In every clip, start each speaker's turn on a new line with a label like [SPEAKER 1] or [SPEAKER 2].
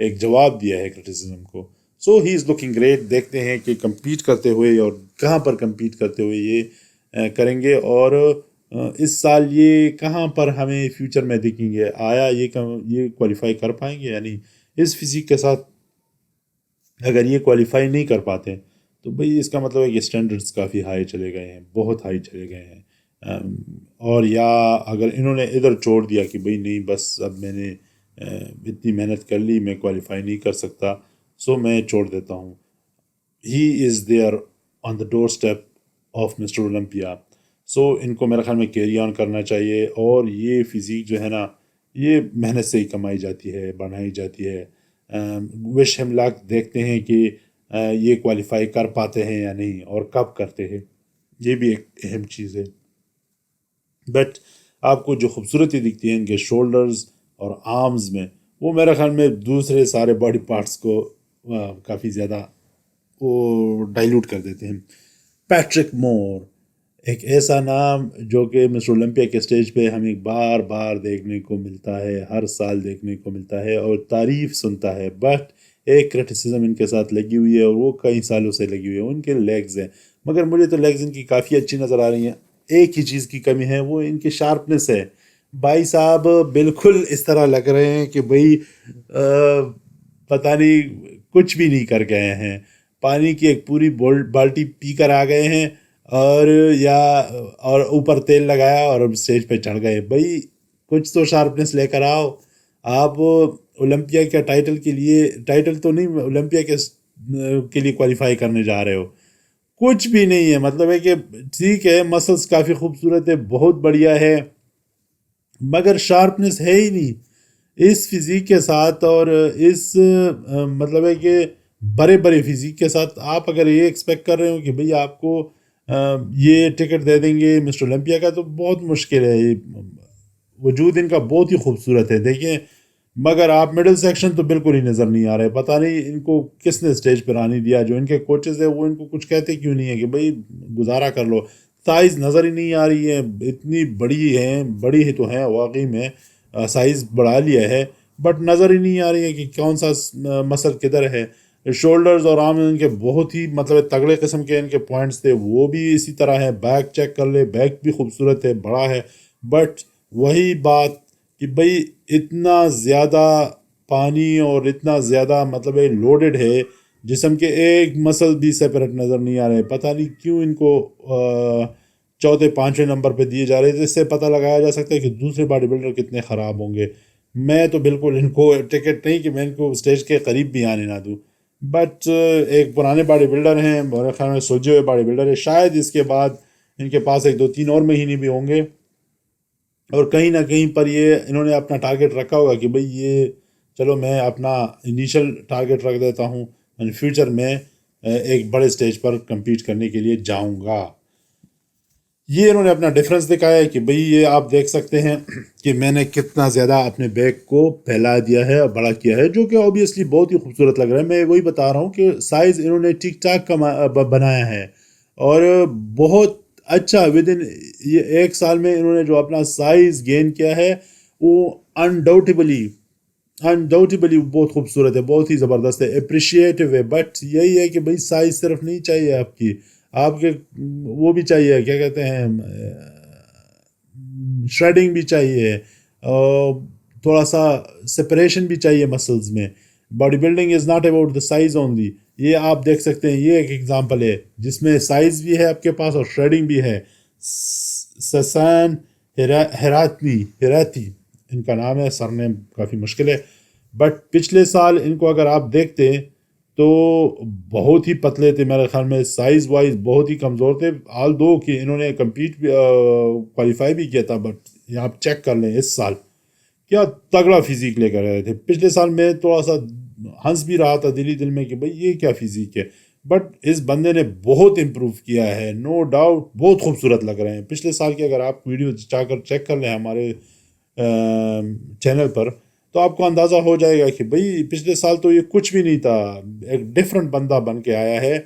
[SPEAKER 1] ایک جواب دیا ہے کرٹیسزم کو. سو ہی از لکنگ گریٹ. دیکھتے ہیں کہ کمپیٹ کرتے ہوئے اور کہاں پر کمپیٹ کرتے ہوئے یہ کریں گے، اور اس سال یہ کہاں پر ہمیں فیوچر میں دیکھیں گے. آیا یہ کوالیفائی کر پائیں گے؟ یعنی اس فزیک کے ساتھ اگر یہ کوالیفائی نہیں کر پاتے تو بھئی اس کا مطلب ہے کہ اسٹینڈرڈس کافی ہائی چلے گئے ہیں، بہت ہائی چلے گئے ہیں. اور یا اگر انہوں نے ادھر چھوڑ دیا کہ بھئی نہیں بس اب میں نے اتنی محنت کر لی، میں کوالیفائی نہیں کر سکتا، سو میں چھوڑ دیتا ہوں. He is there on the door step of mister Olympia. So ان کو میرے خیال میں کیری آن کرنا چاہیے. اور یہ فزیک جو ہے نا، یہ محنت سے ہی کمائی جاتی ہے، بنائی جاتی ہے. وش ہم لاک. دیکھتے ہیں کہ یہ کوالیفائی کر پاتے ہیں یا نہیں، اور کب کرتے ہیں، یہ بھی ایک اہم چیز ہے. بٹ آپ کو جو خوبصورتی دکھتی ہے ان کے شولڈرز اور آرمز میں، وہ میرے خیال میں دوسرے سارے باڈی پارٹس کو کافی زیادہ وہ ڈائلیوٹ کر دیتے ہیں. پیٹرک مور، ایک ایسا نام جو کہ مسٹر اولمپیا کے اسٹیج پہ ہمیں بار بار دیکھنے کو ملتا ہے، ہر سال دیکھنے کو ملتا ہے اور تعریف سنتا ہے. بٹ ایک کرٹیسزم ان کے ساتھ لگی ہوئی ہے، اور وہ کئی سالوں سے لگی ہوئی ہے. ان کے لیگز ہیں، مگر مجھے تو لیگز ان کی کافی اچھی نظر آ رہی ہیں. ایک ہی چیز کی کمی ہے، وہ ان کی شارپنس ہے. بھائی صاحب بالکل اس طرح لگ رہے ہیں کہ بھئی پتہ نہیں کچھ بھی نہیں کر گئے ہیں. پانی کی ایک پوری بالٹی پی کر آ گئے ہیں، اور اوپر تیل لگایا اور اسٹیج پہ چڑھ گئے. بھئی کچھ تو شارپنس لے کر آؤ. آپ اولمپیا کے ٹائٹل تو نہیں، اولمپیا کے لیے کوالیفائی کرنے جا رہے ہو. کچھ بھی نہیں ہے. مطلب ہے کہ ٹھیک ہے، مسلس کافی خوبصورت ہے، بہت بڑھیا ہے، مگر شارپنس ہے ہی نہیں اس فزیک کے ساتھ. اور اس مطلب ہے کہ بڑے بڑے فزیک کے ساتھ آپ اگر یہ ایکسپیکٹ کر رہے ہو کہ بھئی آپ کو یہ ٹکٹ دے دیں گے مسٹر اولمپیا کا، تو بہت مشکل ہے. وجود ان کا بہت ہی خوبصورت ہے، دیکھیں، مگر آپ مڈل سیکشن تو بالکل ہی نظر نہیں آ رہے. پتہ نہیں ان کو کس نے اسٹیج پر آنے دیا. جو ان کے کوچز ہیں وہ ان کو کچھ کہتے کیوں نہیں ہے کہ بھئی گزارا کر لو. سائز نظر ہی نہیں آ رہی ہے. اتنی بڑی ہیں، بڑی ہی تو ہیں واقعی میں، سائز بڑھا لیا ہے، بٹ نظر ہی نہیں آ رہی ہے کہ کون سا مسل کدھر ہے. شولڈرز اور آرم ان کے بہت ہی مطلب تگڑے قسم کے ان کے پوائنٹس تھے، وہ بھی اسی طرح ہے. بیک چیک کر لے، بیک بھی خوبصورت ہے، بڑا ہے. بٹ وہی بات کہ بھئی اتنا زیادہ پانی اور اتنا زیادہ مطلب لوڈڈ ہے جسم کے، ایک مسل بھی سیپریٹ نظر نہیں آ رہے. پتہ نہیں کیوں ان کو چوتھے پانچویں نمبر پہ دیے جا رہے تھے. اس سے پتہ لگایا جا سکتا ہے کہ دوسرے باڈی بلڈر کتنے خراب ہوں گے. میں تو بالکل ان کو ٹکٹ نہیں کہ میں ان کو اسٹیج کے قریب بھی آنے نہ دوں. بٹ ایک پرانے باڈی بلڈر ہیں، میرے خیال میں سلجھے ہوئے باڈی بلڈر ہے. شاید اس کے بعد ان کے پاس 1-2-3 اور مہینے بھی ہوں گے، اور کہیں نہ کہیں پر یہ انہوں نے اپنا ٹارگٹ رکھا ہوگا کہ بھئی یہ چلو میں اپنا انیشل ٹارگٹ رکھ دیتا ہوں، ان فیوچر میں ایک بڑے سٹیج پر کمپیٹ کرنے کے لیے جاؤں گا. یہ انہوں نے اپنا ڈیفرنس دکھایا ہے کہ بھئی یہ آپ دیکھ سکتے ہیں کہ میں نے کتنا زیادہ اپنے بیک کو پھیلا دیا ہے اور بڑا کیا ہے، جو کہ اوبیسلی بہت ہی خوبصورت لگ رہا ہے. میں وہی بتا رہا ہوں کہ سائز انہوں نے ٹھیک ٹھاک بنایا ہے، اور بہت اچھا. ود ان یہ 1 سال میں انہوں نے جو اپنا سائز گین کیا ہے، وہ انڈاؤٹیبلی بہت خوبصورت ہے، بہت ہی زبردست ہے، اپریشیٹو ہے. بٹ یہی ہے کہ بھئی سائز صرف نہیں چاہیے آپ کے وہ بھی چاہیے، کیا کہتے ہیں، شریڈنگ بھی چاہیے، اور تھوڑا سا سپریشن بھی چاہیے مسلز میں. Body building is not about the size only. یہ آپ دیکھ سکتے ہیں، یہ ایک ایگزامپل ہے جس میں سائز بھی ہے آپ کے پاس اور شریڈنگ بھی ہے. سسان ہیراتی ان کا نام ہے، سر نیم کافی مشکل ہے. بٹ پچھلے سال ان کو اگر آپ دیکھتے تو بہت ہی پتلے تھے، میرے خیال میں سائز وائز بہت ہی کمزور تھے. آل دو کہ انہوں نے کمپیٹ بھی کوالیفائی بھی کیا تھا، بٹ آپ چیک کر لیں اس سال کیا تگڑا فزیک لے کر آئے تھے. پچھلے سال میں تھوڑا سا ہنس بھی رہا تھا دل میں کہ بھئی یہ کیا فزیک ہے، بٹ اس بندے نے بہت امپروو کیا ہے، نو ڈاؤٹ بہت خوبصورت لگ رہے ہیں. پچھلے سال کی اگر آپ ویڈیو چاہ کر چیک کر لیں ہمارے چینل پر، تو آپ کو اندازہ ہو جائے گا کہ بھئی پچھلے سال تو یہ کچھ بھی نہیں تھا. ایک ڈیفرنٹ بندہ بن کے آیا ہے،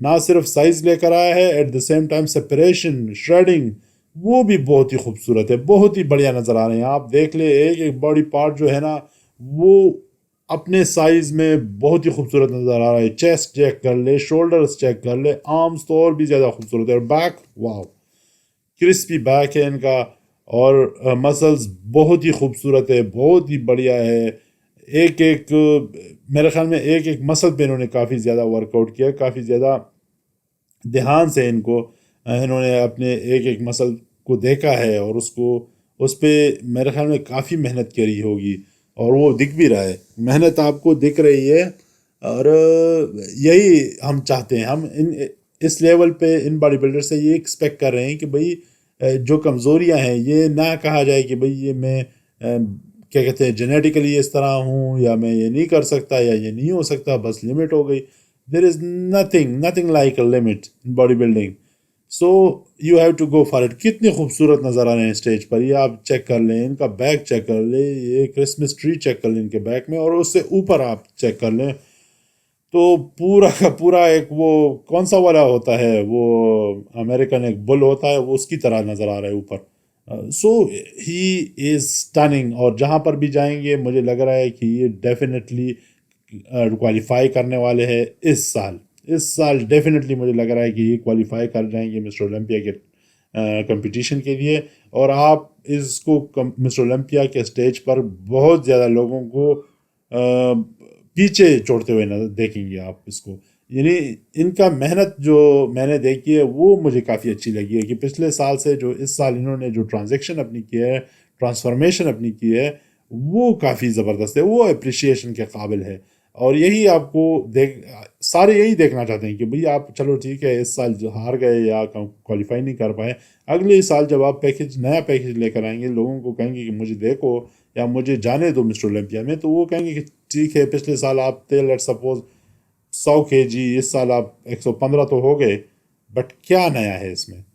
[SPEAKER 1] نہ صرف سائز لے کر آیا ہے، at the same time separation, shredding وہ بھی بہت ہی خوبصورت ہے، بہت ہی بڑھیا نظر آ رہے ہیں. آپ دیکھ لیں ایک ایک باڈی پارٹ جو ہے نا، وہ اپنے سائز میں بہت ہی خوبصورت نظر آ رہا ہے. چیسٹ چیک کر لے, شولڈرز چیک کر لے, آرمز تو اور بھی زیادہ خوبصورت ہے, اور بیک واو, کرسپی بیک ہے ان کا, اور مسلز بہت ہی خوبصورت ہے, بہت ہی بڑھیا ہے. ایک ایک میرے خیال میں ایک ایک مسل پہ انہوں نے کافی زیادہ ورک آؤٹ کیا, کافی زیادہ دھیان سے ان کو انہوں نے اپنے ایک ایک مسل کو دیکھا ہے, اور اس پہ میرے خیال میں کافی محنت کری ہوگی, اور وہ دکھ بھی رہا ہے, محنت آپ کو دکھ رہی ہے. اور یہی ہم چاہتے ہیں, ہم اس لیول پہ ان باڈی بلڈر سے یہ ایکسپیکٹ کر رہے ہیں کہ بھئی جو کمزوریاں ہیں یہ نہ کہا جائے کہ بھئی یہ میں کیا کہتے ہیں جینیٹیکلی اس طرح ہوں, یا میں یہ نہیں کر سکتا, یا یہ نہیں ہو سکتا, بس لمٹ ہو گئی. There is nothing like a limit in body building. So you have to go for it. کتنے خوبصورت نظر آ رہے ہیں اسٹیج پر, یہ آپ چیک کر لیں, ان کا بیک چیک کر لیں, یہ کرسمس ٹری چیک کر لیں ان کے بیک میں, اور اس سے اوپر آپ چیک کر لیں تو پورا کا پورا ایک وہ کون سا والا ہوتا ہے, وہ امریکن ایک بل ہوتا ہے, وہ اس کی طرح نظر آ رہا ہے اوپر. سو ہی از اسٹننگ, اور جہاں پر بھی جائیں گے مجھے لگ رہا ہے کہ یہ ڈیفینیٹلی کوالیفائی کرنے والے ہیں اس سال ڈیفینیٹلی مجھے لگ رہا ہے کہ یہ کوالیفائی کر جائیں گے مسٹر اولمپیا کے کمپٹیشن کے لیے. اور آپ اس کو مسٹر اولمپیا کے اسٹیج پر بہت زیادہ لوگوں کو پیچھے چھوڑتے ہوئے دیکھیں گے آپ اس کو. یعنی ان کا محنت جو میں نے دیکھی ہے وہ مجھے کافی اچھی لگی ہے, کہ پچھلے سال سے جو اس سال انہوں نے جو ٹرانزیکشن اپنی کی ہے, ٹرانسفارمیشن اپنی کی ہے, وہ کافی زبردست ہے, وہ اپریشیشن کے قابل ہے. اور یہی آپ کو سارے یہی دیکھنا چاہتے ہیں کہ بھئی آپ چلو ٹھیک ہے اس سال جو ہار گئے یا کوالیفائی نہیں کر پائے, اگلے سال جب آپ نیا پیکج لے کر آئیں گے, لوگوں کو کہیں گے کہ مجھے دیکھو یا مجھے جانے دو مسٹر اولمپیا میں, تو وہ کہیں گے کہ ٹھیک ہے پچھلے سال آپ تھے لیٹ سپوز 100 kg, اس سال آپ 115 تو ہو گئے, بٹ کیا نیا ہے اس میں؟